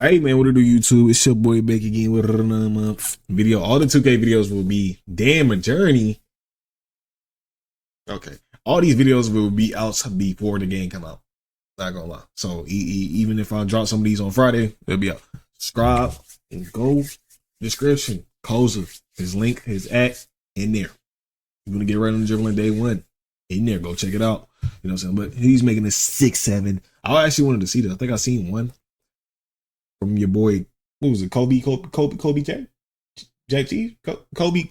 Hey man, what it do YouTube? It's your boy back again with another video. All the 2K videos will be damn a journey. Okay. All these videos will be out before the game come out. Not gonna lie. So even if I drop some of these on Friday, they'll be out. Subscribe and go description. Koza, his link, his at in there. You're gonna get right on the dribbling day one. In there, go check it out. You know what I'm saying? But he's making a 6-7. I actually wanted to see that. I think I seen one from your boy. What was it? Kobe Jack T? Kobe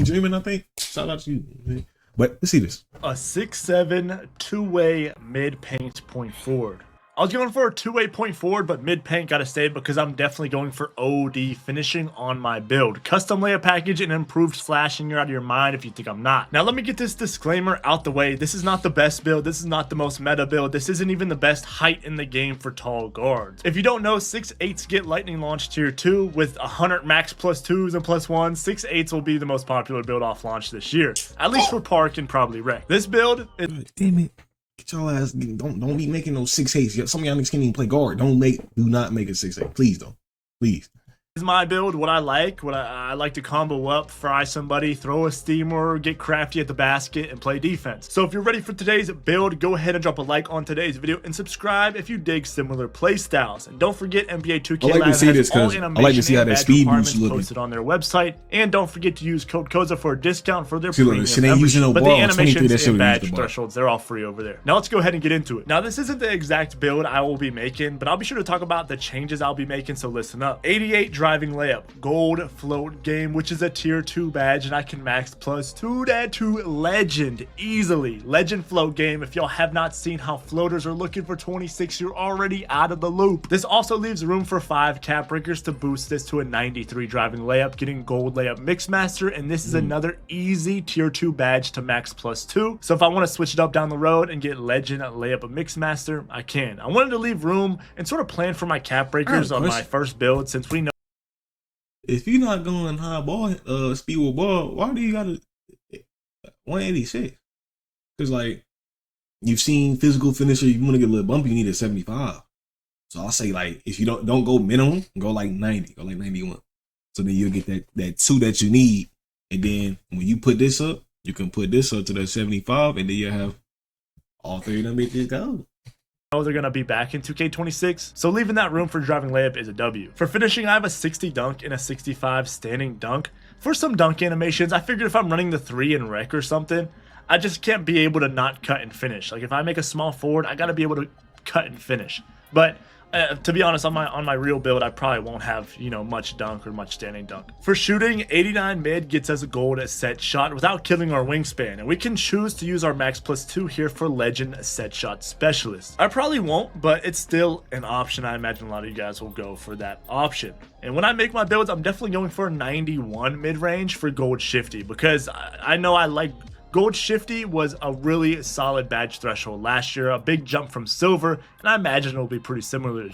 Dreaming, I think. Shout out to you, man. But let's see this. A 6'7" two-way mid-paint point forward. I was going for a two-way point forward, but mid-paint got to stay because I'm definitely going for OD finishing on my build. Custom layup package and improved slashing. You're out of your mind if you think I'm not. Now, let me get this disclaimer out the way. This is not the best build. This is not the most meta build. This isn't even the best height in the game for tall guards. If you don't know, 6'8s get lightning launch tier 2 with 100 max plus 2s and plus 1s. 6'8s will be the most popular build off launch this year, at least for Park and probably Rec. This build is... Damn it. Get y'all ass, don't be making those 6'8s. Some of y'all niggas can't even play guard. Do not make a 6'8. Please don't. Please. Is my build what I like. I like to combo up, fry somebody, throw a steamer, get crafty at the basket, and play defense. So if you're ready for today's build, go ahead and drop a like on today's video and subscribe if you dig similar play styles. And don't forget, NBA 2K Lab has all animation I like to see how that speed boost looking posted on their website. And don't forget to use code KOZA for a discount for their premium membership. But the animations and badge thresholds, they're all free over there. Now let's go ahead and get into it. Now this isn't the exact build I will be making, but I'll be sure to talk about the changes I'll be making, so listen up. 88 driving layup. Gold float game, which is a tier 2 badge, and I can max plus 2 that to legend easily. Legend float game. If y'all have not seen how floaters are looking for 26, you're already out of the loop. This also leaves room for 5 cap breakers to boost this to a 93 driving layup, getting gold layup mixmaster, and this is another easy tier 2 badge to max plus 2. So if I want to switch it up down the road and get legend layup a mixmaster, I can. I wanted to leave room and sort of plan for my cap breakers on my first build, since we know if you're not going high ball speed with ball, why do you gotta 186? Because like you've seen physical finisher, you want to get a little bumpy, you need a 75. So I'll say like if you don't go minimum, go like 90, go like 91. So then you'll get that 2 that you need, and then when you put this up, you can put this up to that 75, and then you have all 3 of them bitches go. They're going to be back in 2K26, so leaving that room for driving layup is a W. For finishing, I have a 60 dunk and a 65 standing dunk. For some dunk animations, I figured if I'm running the 3 in Rec or something, I just can't be able to not cut and finish. Like if I make a small forward, I got to be able to cut and finish. But to be honest, on my real build, I probably won't have, you know, much dunk or much standing dunk. For shooting, 89 mid gets us a gold set shot without killing our wingspan, and we can choose to use our max plus 2 here for legend set shot specialist. I probably won't, but it's still an option. I imagine a lot of you guys will go for that option. And when I make my builds, I'm definitely going for 91 mid range for gold shifty, because I know I like Gold Shifty was a really solid badge threshold last year, a big jump from silver, and I imagine it'll be pretty similar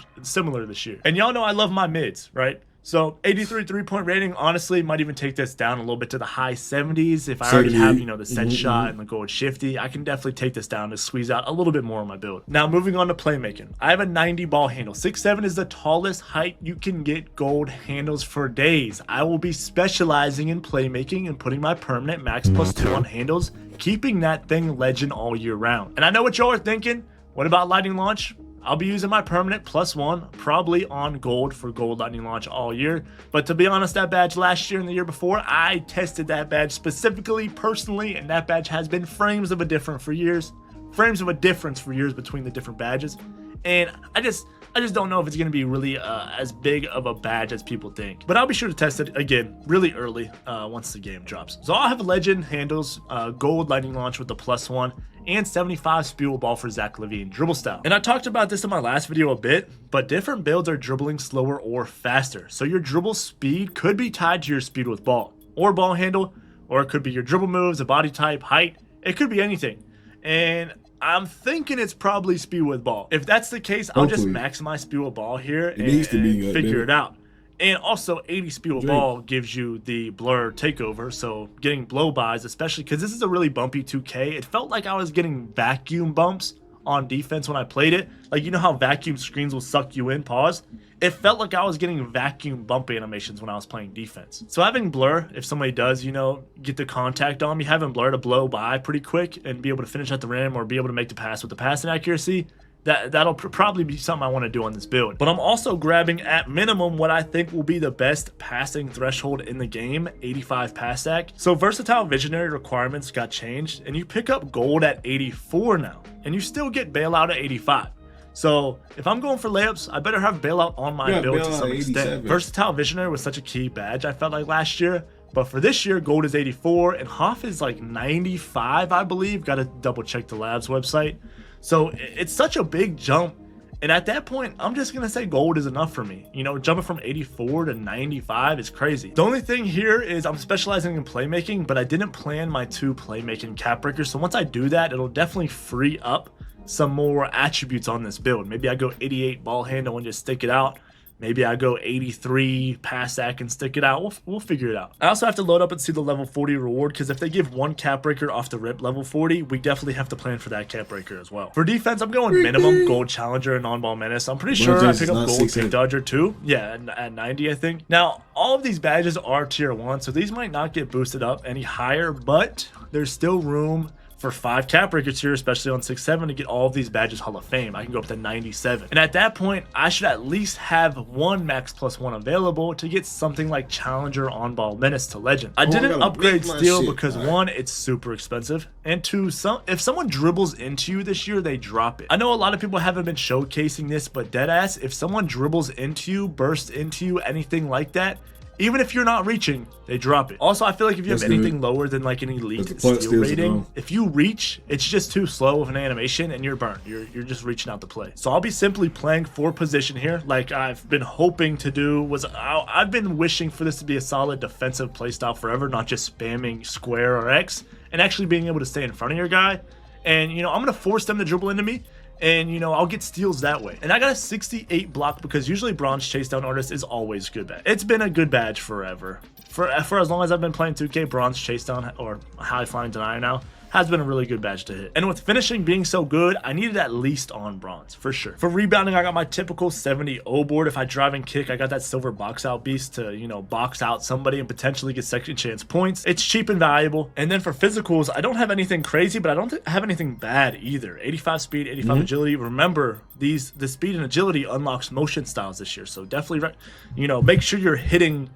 this year. And y'all know I love my mids, right? So 83 3-point rating, honestly, might even take this down a little bit to the high 70s. If I already have, you know, the set shot and the gold shifty, I can definitely take this down to squeeze out a little bit more on my build. Now, moving on to playmaking. I have a 90 ball handle. 6'7 is the tallest height you can get gold handles for days. I will be specializing in playmaking and putting my permanent max plus 2 on handles, keeping that thing legend all year round. And I know what y'all are thinking. What about lightning launch? I'll be using my permanent plus 1, probably on gold for gold lightning launch all year. But to be honest, that badge last year and the year before, I tested that badge specifically, personally, and that badge has been frames of a difference for years between the different badges. And I just don't know if it's going to be really as big of a badge as people think. But I'll be sure to test it again really early once the game drops. So I'll have legend handles, gold lightning launch with the plus 1, and 75 spew ball for Zach LaVine dribble style. And I talked about this in my last video a bit, but different builds are dribbling slower or faster. So your dribble speed could be tied to your speed with ball or ball handle, or it could be your dribble moves, a body type, height. It could be anything. And I'm thinking it's probably speed with ball. If that's the case, I'll just max my speed with ball here and figure it out. And also 80 speed with ball gives you the blur takeover, so getting blow bys, especially because this is a really bumpy 2K, it felt like I was getting vacuum bumps on defense when I played it. Like, you know how vacuum screens will suck you in, pause? It felt like I was getting vacuum bump animations when I was playing defense. So having blur, if somebody does, you know, get the contact on me, having blur to blow by pretty quick and be able to finish at the rim or be able to make the pass with the passing accuracy, that'll probably be something I want to do on this build. But I'm also grabbing at minimum what I think will be the best passing threshold in the game, 85 pass act. So versatile visionary requirements got changed and you pick up gold at 84 now and you still get bailout at 85. So if I'm going for layups, I better have bailout on my build to some extent. Versatile visionary was such a key badge I felt like last year. But for this year, gold is 84 and Hoff is like 95, I believe. Got to double check the labs website. So it's such a big jump. And at that point, I'm just going to say gold is enough for me. You know, jumping from 84 to 95 is crazy. The only thing here is I'm specializing in playmaking, but I didn't plan my 2 playmaking cap breakers. So once I do that, it'll definitely free up some more attributes on this build. Maybe I go 88 ball handle and just stick it out. Maybe I go 83 pass act and stick it out. We'll figure it out. I also have to load up and see the level 40 reward because if they give 1 cap breaker off the rip level 40, we definitely have to plan for that cap breaker as well. For defense, I'm going minimum gold challenger and on-ball menace. I'm pretty sure I pick up gold pick dodger too. Yeah, at 90, I think. Now, all of these badges are tier 1, so these might not get boosted up any higher, but there's still room for 5 cap breakers here, especially on 6-7, to get all of these badges Hall of Fame. I can go up to 97. And at that point, I should at least have 1 max plus 1 available to get something like Challenger on ball menace to legend. I didn't upgrade Steel because 1, it's super expensive, and 2, if someone dribbles into you this year, they drop it. I know a lot of people haven't been showcasing this, but deadass, if someone dribbles into you, bursts into you, anything like that, even if you're not reaching, they drop it. Also, I feel like if you have anything lower than like an elite steal rating, if you reach, it's just too slow of an animation and you're burnt. You're just reaching out to play. So I'll be simply playing for position here, like I've been hoping to do. I've been wishing for this to be a solid defensive playstyle forever, not just spamming square or X, and actually being able to stay in front of your guy. And you know, I'm gonna force them to dribble into me. And, you know, I'll get steals that way. And I got a 68 block because usually bronze chase down artist is always good badge. It's been a good badge forever. For as long as I've been playing 2K, bronze chase down or high flying denier now has been a really good badge to hit. And with finishing being so good, I needed at least on bronze for sure. For rebounding, I got my typical 70 O board. If I drive and kick, I got that silver box out beast to, you know, box out somebody and potentially get second chance points. It's cheap and valuable. And then for physicals, I don't have anything crazy, but I don't have anything bad either. 85 speed, 85 agility. Remember, the speed and agility unlocks motion styles this year. So definitely, you know, make sure you're hitting.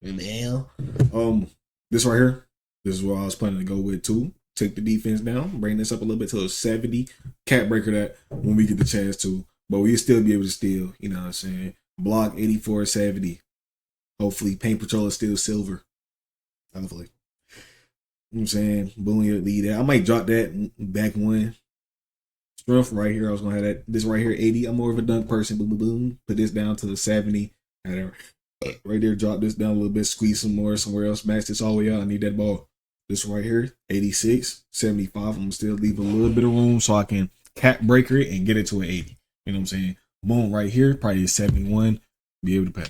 This right here. This is what I was planning to go with too. Take the defense down, bring this up a little bit to a 70. Cap breaker that when we get the chance to. But we'll still be able to steal, you know what I'm saying? Block 84, 70. Hopefully paint patrol is still silver. Hopefully. You know what I'm saying? Bullying lead that. I might drop that back 1. Strength right here. I was gonna have that. This right here, 80. I'm more of a dunk person. Boom, boom, boom. Put this down to the 70. Right there, drop this down a little bit, squeeze some more somewhere else, max this all the way out. I need that ball. This right here, 86, 75. I'm gonna still leave a little bit of room so I can cap breaker it and get it to an 80. You know what I'm saying? Boom, right here, probably a 71, be able to pass.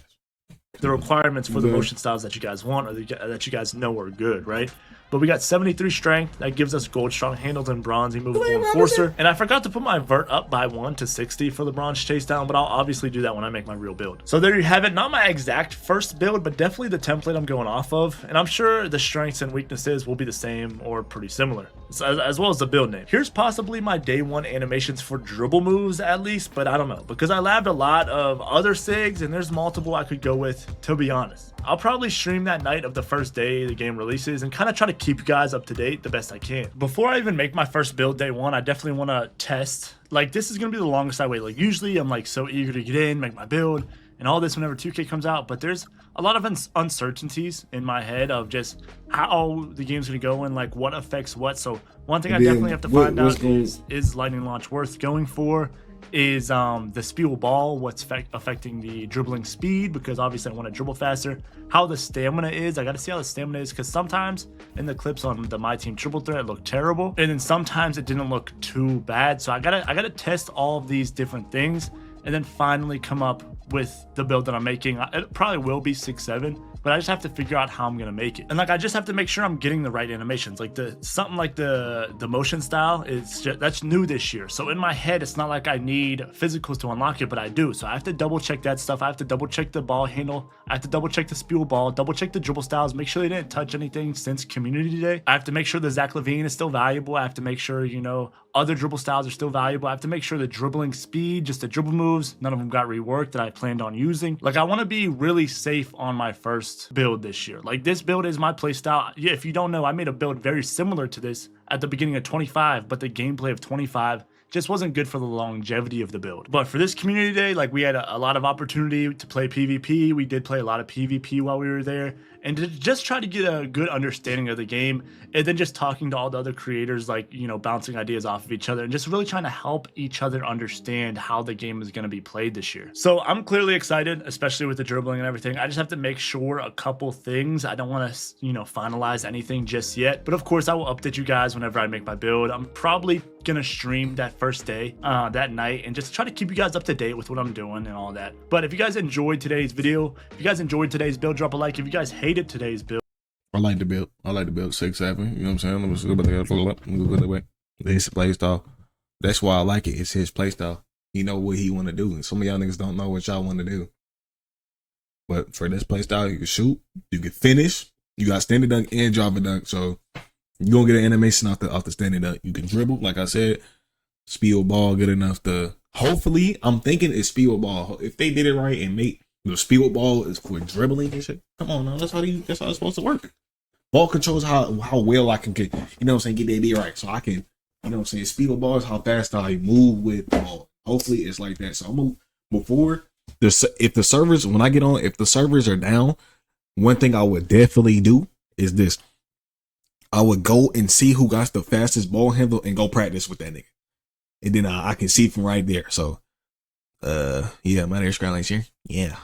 The requirements for the motion styles that you guys want or that you guys know are good, right? But we got 73 strength. That gives us gold strong handles and bronze movable enforcer. And I forgot to put my vert up by 1 to 60 for the bronze chase down, but I'll obviously do that when I make my real build. So there you have it. Not my exact first build, but definitely the template I'm going off of. And I'm sure the strengths and weaknesses will be the same or pretty similar, as well as the build name. Here's possibly my day 1 animations for dribble moves at least, but I don't know. Because I labbed a lot of other SIGs and there's multiple I could go with, to be honest. I'll probably stream that night of the first day the game releases and kind of try to keep you guys up to date the best I can. Before I even make my first build day 1, I definitely want to test. Like, this is going to be the longest I wait. Like, usually I'm like so eager to get in, make my build, and all this whenever 2K comes out. But there's a lot of uncertainties in my head of just how the game's going to go and like what affects what. So one thing I definitely have to find out is lightning launch worth going for? Is the speed ball, what's affecting the dribbling speed, because obviously I want to dribble faster. How the stamina is, I got to see how the stamina is, because sometimes in the clips on the My Team triple threat it looked terrible, and then sometimes it didn't look too bad. So I gotta test all of these different things and then finally come up with the build that I'm making. It probably will be 6-7, but I just have to figure out how I'm gonna make it. And like, I just have to make sure I'm getting the right animations. Like something like the motion style is just, that's new this year. So in my head, it's not like I need physicals to unlock it, but I do. So I have to double check that stuff. I have to double check the ball handle. I have to double check the spew ball, double check the dribble styles, make sure they didn't touch anything since community day. I have to make sure the Zach LaVine is still valuable. I have to make sure, you know, other dribble styles are still valuable. I have to make sure the dribbling speed, just the dribble moves, none of them got reworked that I planned on using. Like, I want to be really safe on my first build this year. Like, this build is my play style. Yeah, if you don't know, I made a build very similar to this at the beginning of 25, but the gameplay of 25 just wasn't good for the longevity of the build. But for this community day, like, we had a lot of opportunity to play PvP. We did play a lot of PvP while we were there, and to just try to get a good understanding of the game, and then just talking to all the other creators, like, you know, bouncing ideas off of each other and just really trying to help each other understand how the game is going to be played this year. So I'm clearly excited, especially with the dribbling and everything. I just have to make sure a couple things. I don't want to, you know, finalize anything just yet, but of course I will update you guys whenever I make my build. I'm probably gonna stream that first day, that night, and just try to keep you guys up to date with what I'm doing and all that. But if you guys enjoyed today's video, if you guys enjoyed today's build, drop a like. If you guys hated today's build, I like the build. I like the build 6-7. You know what I'm saying? Let's go that way. His play style. That's why I like it. It's his play style. He know what he want to do, and some of y'all niggas don't know what y'all want to do. But for this play style, you can shoot, you can finish, you got standing dunk and driving dunk. So you're gonna get an animation off the standing dunk. You can dribble, like I said, speed ball good enough to, hopefully, I'm thinking it's speed ball. If they did it right and make the speed ball is for dribbling and shit, come on now, that's how it's supposed to work. Ball controls how well I can get, you know what I'm saying, get the idea right. So I can, you know what I'm saying, speed ball is how fast I move with ball. Hopefully it's like that. So I'm gonna, before if the servers, when I get on, if the servers are down, one thing I would definitely do is this. I would go and see who got the fastest ball handle and go practice with that nigga. And then I can see from right there. So, yeah, my name is Skyline here. Yeah.